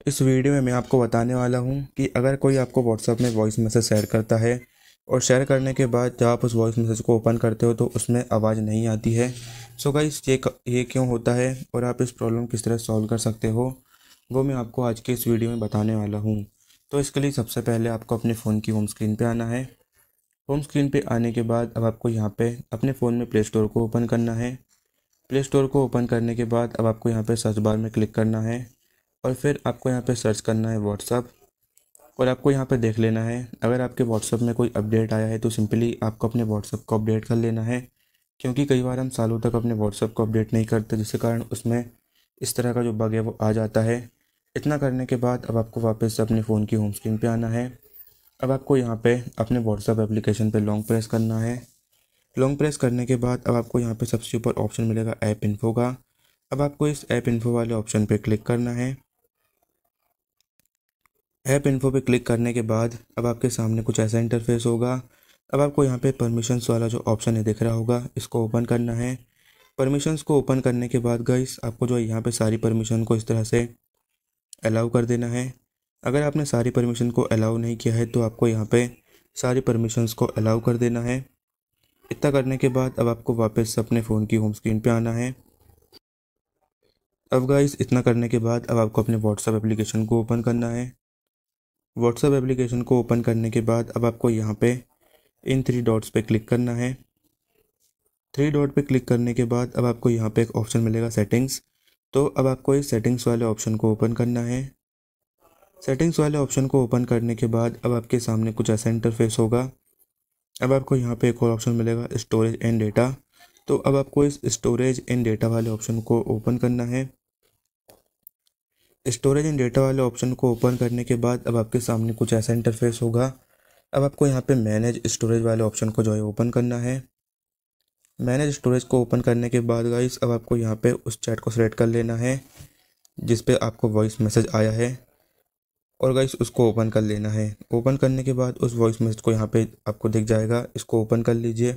इस वीडियो में मैं आपको बताने वाला हूं कि अगर कोई आपको व्हाट्सएप में वॉइस मैसेज शेयर करता है और शेयर करने के बाद जब आप उस वॉइस मैसेज को ओपन करते हो तो उसमें आवाज़ नहीं आती है। सो गाइस ये क्यों होता है और आप इस प्रॉब्लम किस तरह सॉल्व कर सकते हो, वो मैं आपको आज के इस वीडियो में बताने वाला हूँ। तो इसके लिए सबसे पहले आपको अपने फ़ोन की होम स्क्रीन पर आना है। होम स्क्रीन पर आने के बाद अब आपको यहाँ पर अपने फ़ोन में प्ले स्टोर को ओपन करना है। प्ले स्टोर को ओपन करने के बाद अब आपको यहाँ पे सर्च बार में क्लिक करना है और फिर आपको यहाँ पे सर्च करना है व्हाट्सअप। और आपको यहाँ पे देख लेना है, अगर आपके व्हाट्सअप में कोई अपडेट आया है तो सिंपली आपको अपने व्हाट्सअप को अपडेट कर लेना है, क्योंकि कई बार हम सालों तक अपने व्हाट्सअप को अपडेट नहीं करते, जिसके कारण उसमें इस तरह का जो बग है वो आ जाता है। इतना करने के बाद अब आपको वापस से अपने फ़ोन की होम स्क्रीन पर आना है। अब आपको यहाँ पर अपने व्हाट्सअप एप्लीकेशन पर लॉन्ग प्रेस करना है। लॉन्ग प्रेस करने के बाद अब आपको यहाँ पे सबसे ऊपर ऑप्शन मिलेगा ऐप इन्फो का। अब आपको इस ऐप इन्फो वाले ऑप्शन पे क्लिक करना है। ऐप इन्फो पे क्लिक करने के बाद अब आपके सामने कुछ ऐसा इंटरफेस होगा। अब आपको यहाँ पे परमिशंस वाला जो ऑप्शन है दिख रहा होगा, इसको ओपन करना है। परमिशंस को ओपन करने के बाद गाइस आपको जो है यहाँ पे सारी परमिशन को इस तरह से अलाउ कर देना है। अगर आपने सारी परमिशन को अलाउ नहीं किया है तो आपको यहाँ पे सारी परमिशंस को अलाउ कर देना है। इतना करने के बाद अब आपको वापस अपने फ़ोन की होम स्क्रीन पे आना है। अब गाइस इतना करने के बाद अब आपको अपने व्हाट्सएप एप्लीकेशन को ओपन करना है। व्हाट्सएप एप्लीकेशन को ओपन करने के बाद अब आपको यहाँ पे इन थ्री डॉट्स पे क्लिक करना है। थ्री डॉट पे क्लिक करने के बाद अब आपको यहाँ पे एक ऑप्शन मिलेगा सेटिंग्स। तो अब आपको इस सेटिंग्स वाले ऑप्शन को ओपन करना है। सेटिंग्स वाले ऑप्शन को ओपन करने के बाद अब आपके सामने कुछ ऐसा इंटरफेस होगा। अब आपको यहाँ पे एक और ऑप्शन मिलेगा स्टोरेज एंड डेटा। तो अब आपको इस स्टोरेज एंड डेटा वाले ऑप्शन को ओपन करना है। स्टोरेज एंड डेटा वाले ऑप्शन को ओपन करने के बाद अब आपके सामने कुछ ऐसा इंटरफेस होगा। अब आपको यहाँ पे मैनेज स्टोरेज वाले ऑप्शन को जो है ओपन करना है। मैनेज स्टोरेज को ओपन करने के बाद गाइस अब आपको यहाँ पे उस चैट को सिलेक्ट कर लेना है जिस पे आपको वॉइस मैसेज आया है, और गाइस उसको ओपन कर लेना है। ओपन करने के बाद उस वॉइस मैसेज को यहाँ पे आपको दिख जाएगा, इसको ओपन कर लीजिए।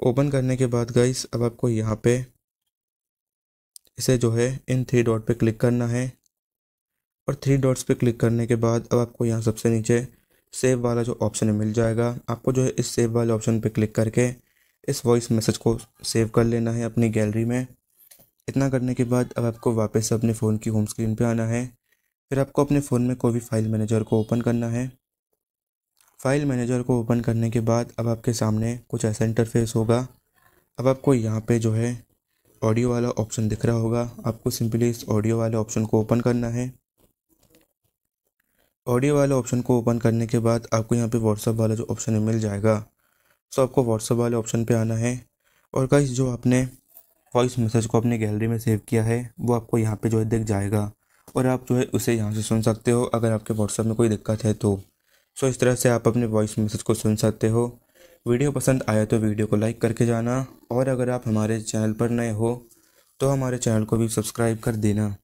ओपन करने के बाद गाइस अब आपको यहाँ पे इसे जो है इन थ्री डॉट पे क्लिक करना है, और थ्री डॉट्स पे क्लिक करने के बाद अब आपको यहाँ सबसे नीचे सेव वाला जो ऑप्शन है मिल जाएगा। आपको जो है इस सेव वाले ऑप्शन पे क्लिक करके इस वॉइस मैसेज को सेव कर लेना है अपनी गैलरी में। इतना करने के बाद अब आपको वापस से अपने फ़ोन की होम स्क्रीन पे आना है। फिर आपको अपने फ़ोन में कोई भी फाइल मैनेजर को ओपन करना है। फाइल मैनेजर को ओपन करने के बाद अब आपके सामने कुछ ऐसा इंटरफेस होगा। अब आपको यहाँ पे जो है ऑडियो वाला ऑप्शन दिख रहा होगा, आपको सिंपली इस ऑडियो वाले ऑप्शन को ओपन करना है। ऑडियो वाले ऑप्शन को ओपन करने के बाद आपको यहाँ पे व्हाट्सअप वाला जो ऑप्शन है मिल जाएगा। सो आपको व्हाट्सअप वाले ऑप्शन पे आना है, और गाइस जो आपने वॉइस मैसेज को अपने गैलरी में सेव किया है वो आपको यहाँ पे जो है दिख जाएगा, और आप जो है उसे यहाँ से सुन सकते हो अगर आपके व्हाट्सअप में कोई दिक्कत है तो। सो इस तरह से आप अपने वॉइस मैसेज को सुन सकते हो। वीडियो पसंद आया तो वीडियो को लाइक करके जाना, और अगर आप हमारे चैनल पर नए हो तो हमारे चैनल को भी सब्सक्राइब कर देना।